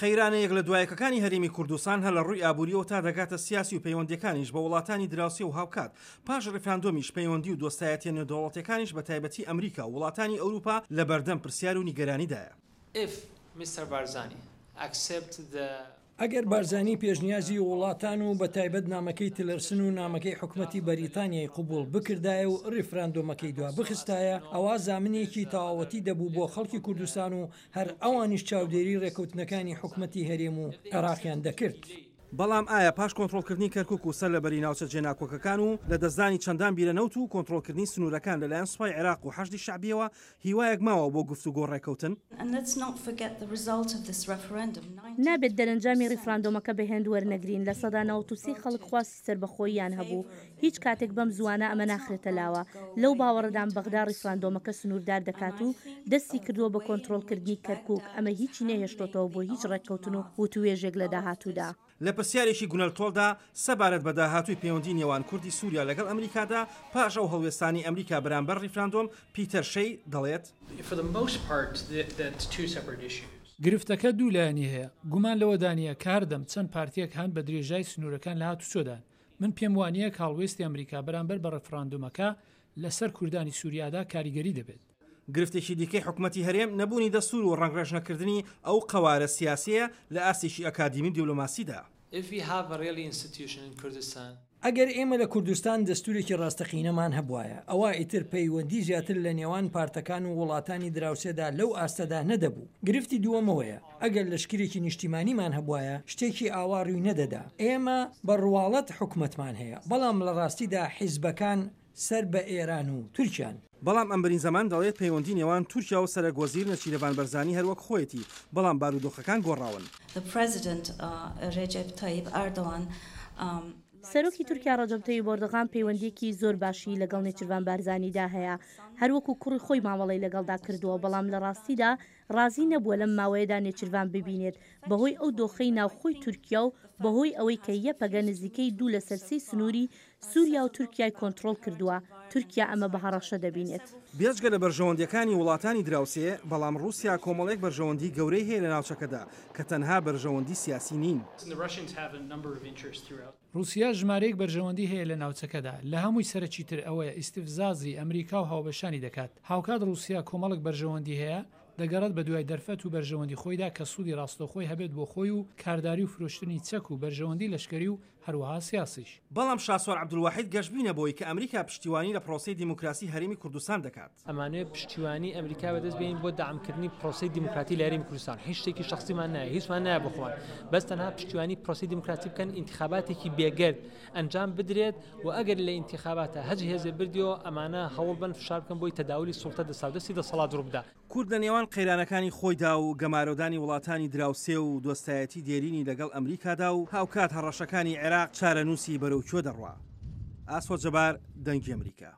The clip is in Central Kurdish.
قەیرانەیەک لە دوایەکەکانی هەرێمی کوردستان هەر لە ڕووی ئابووریەوە تا دەگاتە سیاسی و پەیوەندیەکانیش بە وڵاتانی دراوسێ و هاوکات پاش ڕێفراندۆمیش پەیوەندی و دۆستایەتیە نێودەوڵەتیەکانیش بە تایبەتی ئەمریکا و وڵاتانی ئەوروپا لە بەردەم پرسیار و نیگەرانیدایە. ئەگەر بارزانی پێشنیازی وڵاتان و بە تایبەت نامەکەی تلەرسن و نامەکەی حکوومەتی بەریتانیای قوبوڵ بکردایە و ڕێفراندۆمەکەی دوا بخستایە، ئەوە زامنێکی تەواوەتی دەبوو بۆ خەڵکی کوردستان و هەر ئەوانیش چاودێری ڕێکەوتنەکانی حکوومەتی هەرێم و عێراقیان دەکرد. بەڵام ئایا پاش کۆنتڕۆلکردنی کەرکووک و سەر لە بەری ناوچە جێناکۆکەکان و لە دەستدانی چەندان بیرەنەوت و کۆنتڕۆلکردنی سنوورەکان لەلایەن سوپای عێراق و حەشدی شەعبیەوە هیوایەک ماوە بۆ گفتوگۆ ڕێکەوتن؟ نابێت دەرەنجامی ڕێفراندۆمەکە بەهێند وەرنەگرین. لە سەدا 93 خەڵک خواستی سەربەخۆییان هەبوو. هیچ کاتێک بەم زوانە ئەمە ناخرێتە لاوە. لەو باوەڕدان بەغدا ڕێفراندۆمەکە سنووردار دەکات و دەستی کردووە بە کۆنتڕۆلکردنی کەرکووک. ئەمە هیچی نەهێشتۆتەوە بۆ هیچ ڕێککەوتن و وتوێژێک لە داهاتوودا. لە پرسیارێکی گونەلتۆڵدا سەبارەت بە داهاتووی پەیوەندی نێوان کوردی سووریا لەگەڵ ئەمریکادا پاش ئەو هەڵوێستانی ئەمریکا بەرامبەر ڕێفراندۆم پیتەر شەی دەڵێت گرفتەکە دوو لایەنی هەیە. گومان لەوە دانیە کاردەم چەند پارتیەک هەن بە درێژای سنوورەکان لە هاتوچۆدان. من پێم وانییە کاڵوێستی ئەمریکا بەرامبەر بە ڕێفراندۆمەکە لەسەر کوردانی سووریادا کاریگەری دەبێت. گرفتێکی دیکەی حکوومەتی هەرێم نەبوونی دەستور و ڕەنگڕێژنەکردنی ئەو قەوارە سیاسیە لە ئاسێکی ئەکادیمی دیپلۆماسیدا. ئەگەر ئێمە لە کوردستان دەستورێکی ڕاستەقینەمان هەبوایە، ئەوە ئیتر پەیوەندی زیاتر لە نێوان پارتەکان و وڵاتانی دراوسێدا لەو ئاستەدا نەدەبوو. گرفتی دووەمەوەیە، ئەگەر لەشکرێکی نیشتیمانیمان هەبوایە شتێکی ئاواڕووی نەدەدا. ئێمە بەڕواڵەت حکوومەتمان هەیە، بەڵام لە ڕاستیدا حیزبەکان سەر بە ئێران و تورکیان. بەڵام ئەمبەرین زەمان دەڵێت پەیوەندی نێوان تورکیا و سەرۆکوەزیر نەچیرەڤان بەرزانی هەروەک خۆیەتی، بەڵام بارودۆخەکان گۆڕاون. سەرۆکی تورکیا ڕەجەب تەیب ئەردۆغان پەیوەندیەکی زۆر باشی لەگەڵ نێچیروان بارزانیدا هەیە، هەروەکو کوڕی خۆی مامەڵەی لەگەڵدا کردووە، بەڵام لە ڕاستیدا ڕازی نەبووە لەم ماوەیەدا نێچیروان ببینێت بەهۆی ئەو دۆخەی ناوخۆی تورکیا و بەهۆی ئەوەی کە یەپەگە نزیکەی 2 لە سەرسەی سنووری سووریا و تورکیای کۆنتڕۆل کردووە. تورکیا ئەمە بە هەڕەشە دەبینێت. بێجگە لە بەرژەوەندیەکانی وڵاتانی دراوسێ، بەڵام رووسیا کۆمەڵێک بەرژەوەندی گەورەی هەیە لە ناوچەکەدا کە تەنها بەرژەوەندی سیاسی نین. رووسیا ژمارەیەک بەرژەوەندی هەیە لە ناوچەکەدا. لە هەمووی سەرەکی تر ئەوەیە ئیستیفزازی ئەمریکا و هاوبەشانی دەکات. هاوکات رووسیا کۆمەڵک بەرژەوەندی هەیە دەگەڕێت بە دوای دەرفەت و بەرژەوەندی خۆیدا کە سوودی ڕاستەوخۆی هەبێت بۆ خۆی و کارداری و فرۆشتنی چەک و بەرژەوەندی لەشکری و هەروەها سیاسیش. بەڵام شاسوار عەبدولواحید گەشتبینە بۆی کە ئەمریکا پشتیوانی لە پرۆسەی دیموکراسی هەرێمی کوردستان دەکات. ئەمانەیە پشتیوانی ئەمریکا بەدەست بێنین بۆ داعمکردنی پرۆسەی دیموکراتی لە هەرێمی کوردستان. هیچ شتێکی شخصیمان نایە، هیچمان نایە بخۆن، بەس تەنها پشتیوانی پرۆسەی دیموکراتی بکەن، ئینتیخاباتێکی بێگەرد ئەنجام بدرێت و ئەگەر لە ئینتیخاباتە هەج هێزێ بردیەوە ئەمانە هەوڵ بن فشار بکەن بۆی تەداولی سوڵتە دەسەڵاتی دەسەڵات ڕوو بدا. کورد لە نێوان قەیرانەکانی خۆیدا و گەمارۆدانی وڵاتانی دراوسێ و دۆستایەتی دێرینی لەگەڵ ئەمریکادا و هاوکات هەڕەشەکانی عێراق چارەنووسی بەرەوکوێ دەڕوا. ئاسۆ جەبار، دەنگی ئەمریکا.